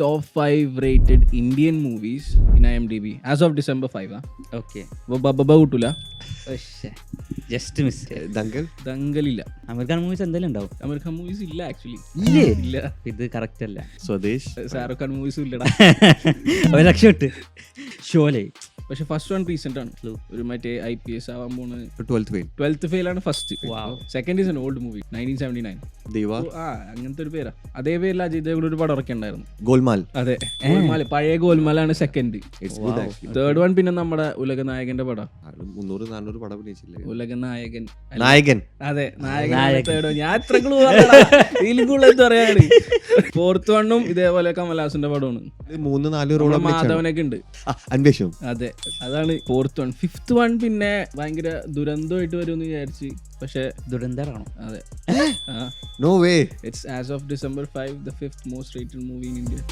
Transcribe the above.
top 5 rated Indian movies in IMDb as of December 5. Okay ബബ്ബ കൂട്ടൂല. Just miss. ദങ്കലില്ല. American movies എന്തെങ്കിലും ഉണ്ടാവും? അമേരിക്കൻ മൂവീസ് ഇല്ല ആക്ച്വലി. ഇല്ല. ഇത് കറക്റ്റ് അല്ല. സ്വദേശ്, ഷാറുഖ് ഖാൻ മൂവീസും ഇല്ലടാ. അവർ രക്ഷപ്പെട്ട്. ഷോലെ പക്ഷെ ഫസ്റ്റ് വൺ റീസെന്റ് ആണ്. ഒരു മറ്റേ IPS ആവാൻ പോണ്. 12th ഫെയിൽ ആണ് first. Second is N old movie 1979. അങ്ങനത്തെ ഒരു പേരാ. അതേ പേരിൽ അജയ് ദേവ്ഗഡ് ഒരു പടം ഇറക്കിണ്ടായിരുന്നു, ഗോൽമാൽ. അതെ, ഗോൽമാൽ. പഴയ ഗോൽമാലാണ് സെക്കൻഡ്. തേർഡ് വൺ പിന്നെ നമ്മുടെ ഉലകനായകന്റെ പടം. 300-400 പടം അഭിനയിച്ചില്ലേ? ഉലകനായകൻ. അതെ, നായകൻ. തേർഡ് ഞാൻ എത്ര ഇതിലും പറയാറ്. ഫോർത്ത് വണ്ണും ഇതേപോലെ കമൽഹാസന്റെ പടമാണ്. 3-4 റോൾ മാധവനൊക്കെ ഉണ്ട്. അന്വേഷണം. അതെ, അതാണ് ഫോർത്ത് വൺ. ഫിഫ്ത്ത് വൺ പിന്നെ ഭയങ്കര ദുരന്തമായിട്ട് വരുമെന്ന് വിചാരിച്ച്, പക്ഷെ ദുരന്തറാണോ? അതെ. No way. It's as of December 5 the 5th most rated movie in India.